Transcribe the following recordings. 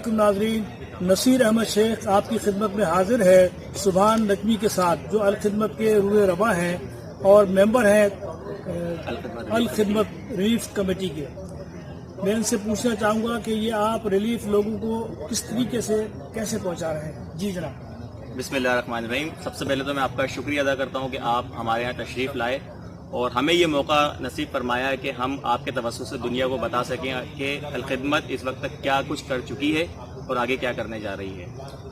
علیکم ناظرین، نصیر احمد شیخ آپ کی خدمت میں حاضر ہے سبحان نجمی کے ساتھ، جو الخدمت کے روح رواں ہیں اور ممبر ہیں الخدمت ریلیف کمیٹی کے۔ میں ان سے پوچھنا چاہوں گا کہ یہ آپ ریلیف لوگوں کو کس طریقے سے کیسے پہنچا رہے ہیں؟ جی جناب۔ بسم اللہ الرحمن الرحیم۔ سب سے پہلے تو میں آپ کا شکریہ ادا کرتا ہوں کہ آپ ہمارے یہاں تشریف لائے اور ہمیں یہ موقع نصیب فرمایا ہے کہ ہم آپ کے توسط سے دنیا کو بتا سکیں کہ الخدمت اس وقت تک کیا کچھ کر چکی ہے اور آگے کیا کرنے جا رہی ہے۔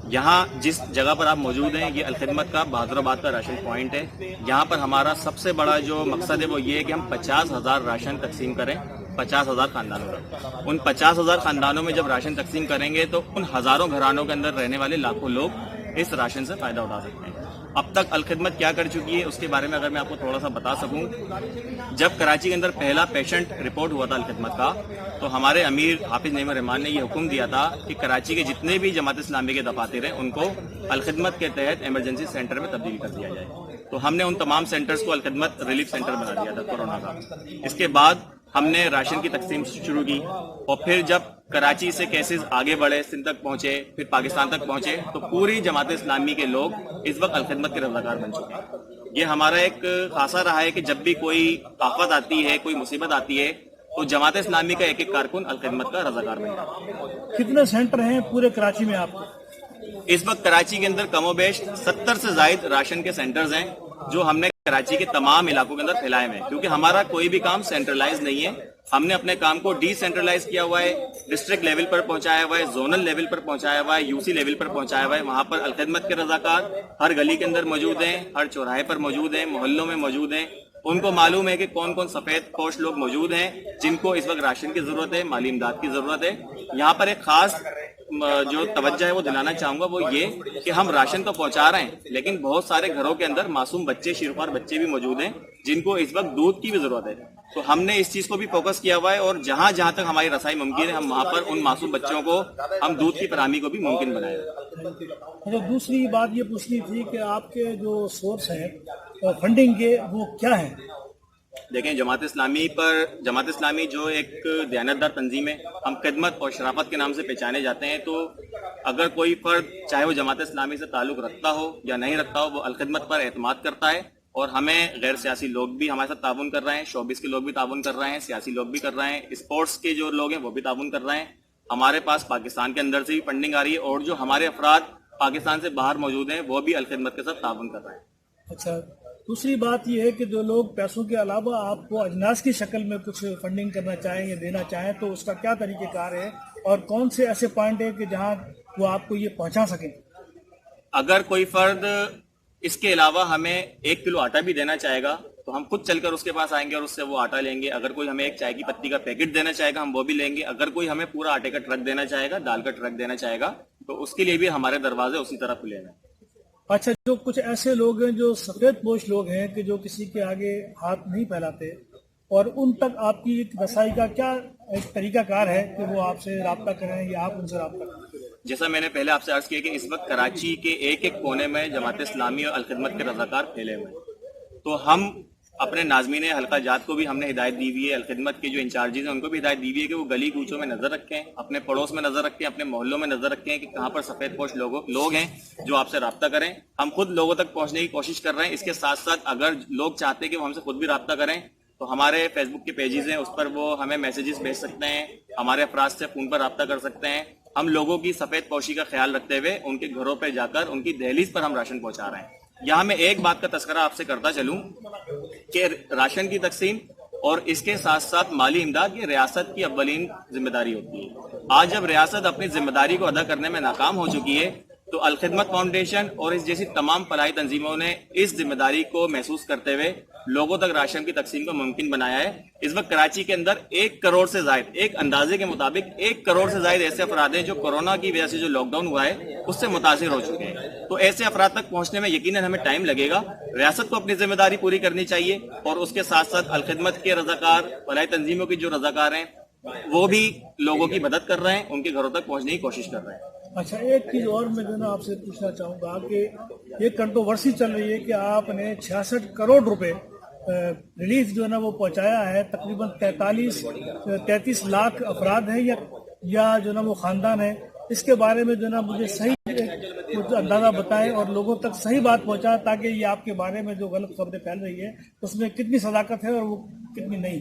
یہاں جس جگہ پر آپ موجود ہیں یہ الخدمت کا بہادر آباد کا راشن پوائنٹ ہے۔ یہاں پر ہمارا سب سے بڑا جو مقصد ہے وہ یہ ہے کہ ہم 50,000 راشن تقسیم کریں 50,000 خاندانوں میں۔ ان 50,000 خاندانوں میں جب راشن تقسیم کریں گے تو ان ہزاروں گھرانوں کے اندر رہنے والے لاکھوں لوگ اس راشن سے فائدہ اٹھا سکتے ہیں۔ اب تک الخدمت کیا کر چکی ہے اس کے بارے میں اگر میں آپ کو تھوڑا سا بتا سکوں، جب کراچی کے اندر پہلا پیشنٹ رپورٹ ہوا تھا الخدمت کا تو ہمارے امیر حافظ نعیم الرحمان نے یہ حکم دیا تھا کہ کراچی کے جتنے بھی جماعت اسلامی کے دفاتر ہیں ان کو الخدمت کے تحت ایمرجنسی سینٹر میں تبدیل کر دیا جائے۔ تو ہم نے ان تمام سینٹرز کو الخدمت ریلیف سینٹر بنا دیا تھا کورونا کا۔ اس کے بعد ہم نے راشن کی تقسیم شروع کی اور پھر جب کراچی سے کیسز آگے بڑھے، سندھ تک پہنچے، پھر پاکستان تک پہنچے تو پوری جماعت اسلامی کے لوگ اس وقت الخدمت کے رضاکار بن چکے ہیں۔ یہ ہمارا ایک خاصہ رہا ہے کہ جب بھی کوئی آفت آتی ہے، کوئی مصیبت آتی ہے تو جماعت اسلامی کا ایک ایک کارکن الخدمت کا رضاکار بن جاتا ہے۔ کتنے سینٹر ہیں پورے کراچی میں آپ کے؟ اس وقت کراچی کے اندر کم و بیش 70 سے زائد راشن کے سینٹرز ہیں جو ہم نے کراچی کے تمام علاقوں کے اندر پھیلائے ہوئے ہیں، کیونکہ ہمارا کوئی بھی کام سینٹرلائز نہیں ہے۔ ہم نے اپنے کام کو ڈی سینٹرلائز کیا ہوا ہے، ڈسٹرکٹ لیول پر پہنچایا ہوا ہے، زونل لیول پر پہنچایا ہوا ہے، یو سی لیول پر پہنچایا ہوا ہے۔ وہاں پر الخدمت کے رضاکار ہر گلی کے اندر موجود ہیں، ہر چوراہے پر موجود ہیں، محلوں میں موجود ہیں۔ ان کو معلوم ہے کہ کون کون سفید پوش لوگ موجود ہیں جن کو اس وقت راشن کی ضرورت ہے، مالی امداد کی ضرورت ہے۔ یہاں پر ایک خاص جو توجہ ہے وہ دلانا چاہوں گا وہ یہ کہ ہم راشن تو پہنچا رہے ہیں لیکن بہت سارے گھروں کے اندر معصوم بچے، شیرخوار بچے بھی موجود ہیں جن کو اس وقت دودھ کی بھی ضرورت ہے۔ تو ہم نے اس چیز کو بھی فوکس کیا ہوا ہے اور جہاں جہاں تک ہماری رسائی ممکن ہے ہم وہاں پر ان معصوم بچوں کو ہم دودھ کی فراہمی کو بھی ممکن بنائے۔ اچھا، دوسری بات یہ پوچھنی تھی کہ آپ کے جو سورس ہیں فنڈنگ کے وہ کیا ہیں؟ دیکھیں، جماعت اسلامی جو ایک دیانتدار تنظیم ہے، ہم خدمت اور شرافت کے نام سے پہچانے جاتے ہیں۔ تو اگر کوئی فرد چاہے وہ جماعت اسلامی سے تعلق رکھتا ہو یا نہیں رکھتا ہو وہ الخدمت پر اعتماد کرتا ہے اور ہمیں غیر سیاسی لوگ بھی ہمارے ساتھ تعاون کر رہے ہیں، شوبز کے لوگ بھی تعاون کر رہے ہیں، سیاسی لوگ بھی کر رہے ہیں، اسپورٹس کے جو لوگ ہیں وہ بھی تعاون کر رہے ہیں۔ ہمارے پاس پاکستان کے اندر سے بھی فنڈنگ آ رہی ہے اور جو ہمارے افراد پاکستان سے باہر موجود ہیں وہ بھی الخدمت کے ساتھ تعاون کر رہے ہیں۔ اچھا، دوسری بات یہ ہے کہ جو لوگ پیسوں کے علاوہ آپ کو اجناس کی شکل میں کچھ فنڈنگ کرنا چاہیں یا دینا چاہیں تو اس کا کیا طریقہ کار ہے اور کون سے ایسے پوائنٹ ہیں کہ جہاں وہ آپ کو یہ پہنچا سکیں؟ اگر کوئی فرد اس کے علاوہ ہمیں 1 کلو آٹا بھی دینا چاہے گا تو ہم خود چل کر اس کے پاس آئیں گے اور اس سے وہ آٹا لیں گے۔ اگر کوئی ہمیں ایک چائے کی پتی کا پیکٹ دینا چاہے گا ہم وہ بھی لیں گے۔ اگر کوئی ہمیں پورا آٹے کا ٹرک دینا چاہے گا، دال کا ٹرک دینا چاہے گا تو اس کے لیے بھی ہمارے دروازے اسی طرح کھلے ہیں۔ اچھا، جو کچھ ایسے لوگ ہیں جو سفید پوش لوگ ہیں کہ جو کسی کے آگے ہاتھ نہیں پھیلاتے اور ان تک آپ کی ایک رسائی کا کیا ایک طریقہ کار ہے کہ وہ آپ سے رابطہ کریں یا آپ ان سے رابطہ کریں؟ جیسا میں نے پہلے آپ سے عرض کیا کہ اس وقت کراچی کے ایک ایک کونے میں جماعت اسلامی اور الخدمت کے رضاکار پھیلے ہوئے ہیں۔ تو ہم اپنے ناظمین حلقہ جات کو بھی ہم نے ہدایت دی ہوئی ہے، الخدمت کے جو انچارجز ہیں ان کو بھی ہدایت دی ہوئی ہے کہ وہ گلی کوچوں میں نظر رکھیں، اپنے پڑوس میں نظر رکھیں، اپنے محلوں میں نظر رکھیں کہ کہاں پر سفید پوش لوگ ہیں جو آپ سے رابطہ کریں۔ ہم خود لوگوں تک پہنچنے کی کوشش کر رہے ہیں۔ اس کے ساتھ ساتھ اگر لوگ چاہتے ہیں کہ وہ ہم سے خود بھی رابطہ کریں تو ہمارے فیس بک کے پیجز ہیں، اس پر وہ ہمیں میسیجز بھیج سکتے ہیں، ہمارے افراد سے فون پر رابطہ کر سکتے ہیں۔ ہم لوگوں کی سفید پوشی کا خیال رکھتے ہوئے ان کے گھروں پہ جا کر ان کی دہلیز پر ہم راشن پہنچا رہے ہیں۔ یہاں میں ایک بات کا تذکرہ آپ سے کرتا چلوں کہ راشن کی تقسیم اور اس کے ساتھ ساتھ مالی امداد یہ ریاست کی اولین ذمہ داری ہوتی ہے۔ آج جب ریاست اپنی ذمہ داری کو ادا کرنے میں ناکام ہو چکی ہے تو الخدمت فاؤنڈیشن اور اس جیسی تمام فلاحی تنظیموں نے اس ذمہ داری کو محسوس کرتے ہوئے لوگوں تک راشن کی تقسیم کو ممکن بنایا ہے۔ اس وقت کراچی کے اندر 1 کروڑ سے زائد، ایک اندازے کے مطابق 1 کروڑ سے زائد ایسے افراد ہیں جو کورونا کی وجہ سے جو لاک ڈاؤن ہوا ہے اس سے متاثر ہو چکے ہیں۔ تو ایسے افراد تک پہنچنے میں یقیناً ہمیں ٹائم لگے گا۔ ریاست کو اپنی ذمہ داری پوری کرنی چاہیے اور اس کے ساتھ ساتھ الخدمت کے رضاکار، فلاحی تنظیموں کی جو رضاکار ہیں وہ بھی لوگوں کی مدد کر رہے ہیں، ان کے گھروں تک پہنچنے کی کوشش کر رہے ہیں۔ اچھا، ایک چیز اور میں جو نا آپ سے پوچھنا چاہوں گا کہ ایک کنٹروورسی چل رہی ہے کہ آپ نے 66 کروڑ روپے ریلیف جو ہے نا وہ پہنچایا ہے، تقریباً 33 لاکھ افراد ہیں یا جو نا وہ خاندان ہیں، اس کے بارے میں جو ہے نا مجھے صحیح کچھ اندازہ بتائیں اور لوگوں تک صحیح بات پہنچائیں، تاکہ یہ آپ کے بارے میں جو غلط خبریں پھیل رہی ہے اس میں کتنی صداقت ہے اور وہ کتنی نہیں۔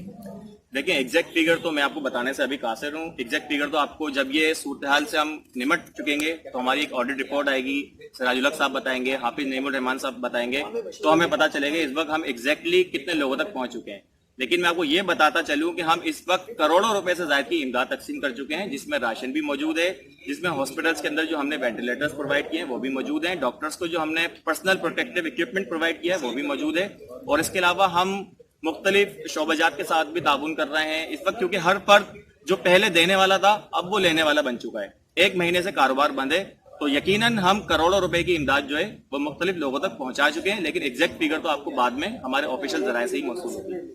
دیکھیں ایگزیکٹ فگر تو میں آپ کو بتانے سے ابھی قاصر ہوں۔ ایگزیکٹ فگر تو آپ کو جب یہ صورتحال سے ہم نمٹ چکیں گے تو ہماری ایک آڈٹ رپورٹ آئے گی، سراج الحق صاحب بتائیں گے، حافظ نعیم الرحمان صاحب بتائیں گے، تو ہمیں پتہ چلے گا اس وقت ہم ایگزیکٹلی کتنے لوگوں تک پہنچ چکے ہیں۔ لیکن میں آپ کو یہ بتاتا چلوں کہ ہم اس وقت کروڑوں روپے سے زائد کی امداد تقسیم کر چکے ہیں، جس میں راشن بھی موجود ہے، جس میں ہاسپٹلس کے اندر جو ہم نے وینٹیلیٹرز پرووائڈ کیے ہیں وہ بھی موجود ہیں، ڈاکٹرز کو جو ہم نے پرسنل پروٹیکٹیو اکوپمنٹ پرووائڈ کیا ہے وہ بھی موجود ہے، اور اس کے علاوہ ہم مختلف شعبہ جات کے ساتھ بھی تعاون کر رہے ہیں اس وقت، کیونکہ ہر فرد جو پہلے دینے والا تھا اب وہ لینے والا بن چکا ہے۔ 1 مہینے سے کاروبار بند ہے، تو یقیناً ہم کروڑوں روپے کی امداد جو ہے وہ مختلف لوگوں تک پہنچا چکے ہیں، لیکن ایگزیکٹ فگر تو آپ کو بعد میں ہمارے آفیشیل ذرائع سے ہی موصول ہوگی۔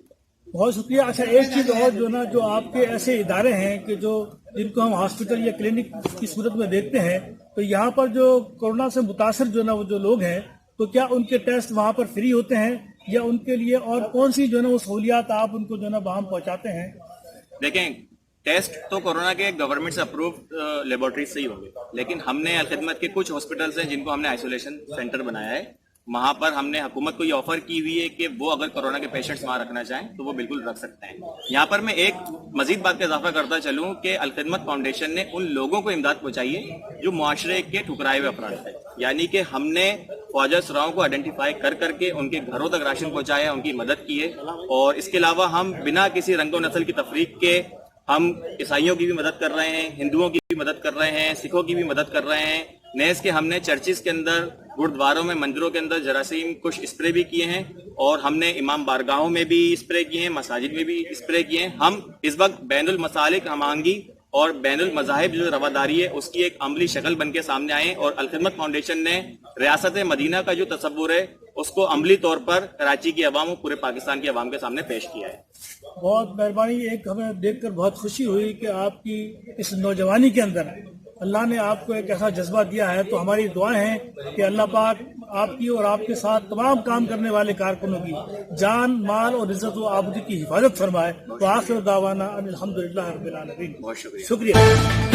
بہت شکریہ۔ اچھا ایک چیز اور جو نا، جو آپ کے ایسے ادارے ہیں کہ جن کو ہم ہاسپٹل یا کلینک کی صورت میں دیکھتے ہیں، تو یہاں پر جو کورونا سے متاثر جو نا وہ جو لوگ ہیں، تو کیا ان کے ٹیسٹ وہاں پر فری ہوتے ہیں یا ان کے لیے اور کون سی جو نا وہ سہولیات آپ ان کو جو نا باہم پہنچاتے ہیں؟ دیکھیں ٹیسٹ تو کورونا کے گورنمنٹ سے اپرووڈ لیبورٹریز سے ہی ہوں گے، لیکن ہم نے الخدمت کے کچھ ہاسپٹلس ہیں جن کو ہم نے آئسولیشن سینٹر بنایا ہے، وہاں پر ہم نے حکومت کو یہ آفر کی ہوئی ہے کہ وہ اگر کورونا کے پیشنٹس وہاں رکھنا چاہیں تو وہ بالکل رکھ سکتے ہیں۔ یہاں پر میں ایک مزید بات کا اضافہ کرتا چلوں کہ الخدمت فاؤنڈیشن نے ان لوگوں کو امداد پہنچائی ہے جو معاشرے کے ٹھکرائے ہوئے افراد ہیں، یعنی کہ ہم نے خواجہ سراؤں کو آئیڈینٹیفائی کر کے ان کے گھروں تک راشن پہنچایا، ان کی مدد کی ہے، اور اس کے علاوہ ہم بنا کسی رنگ و نسل کی تفریق کے ہم عیسائیوں کی بھی مدد کر رہے ہیں، ہندوؤں کی بھی مدد کر رہے ہیں، سکھوں کی بھی مدد کر رہے ہیں۔ نیز کے ہم نے چرچز کے اندر، گردواروں میں، مندروں کے اندر جراثیم کچھ اسپرے بھی کیے ہیں، اور ہم نے امام بارگاہوں میں بھی اسپرے کیے ہیں، مساجد میں بھی اسپرے کیے ہیں۔ ہم اس وقت بین المسالک ہم آہنگی اور بین المذاہب جو رواداری ہے اس کی ایک عملی شکل بن کے سامنے آئے، اور الخدمت فاؤنڈیشن نے ریاست مدینہ کا جو تصور ہے اس کو عملی طور پر کراچی کی عوام اور پورے پاکستان کی عوام کے سامنے پیش کیا ہے۔ بہت مہربانی۔ ایک ہمیں دیکھ کر بہت خوشی ہوئی کہ آپ کی اس نوجوانی کے اندر اللہ نے آپ کو ایک ایسا جذبہ دیا ہے، تو ہماری دعائیں ہیں کہ اللہ پاک آپ کی اور آپ کے ساتھ تمام کام کرنے والے کارکنوں کی جان، مال اور عزت و آبرو کی حفاظت فرمائے۔ وآخر دعوانا ان الحمدللہ رب العالمین۔ بہت شکریہ۔ شکریہ۔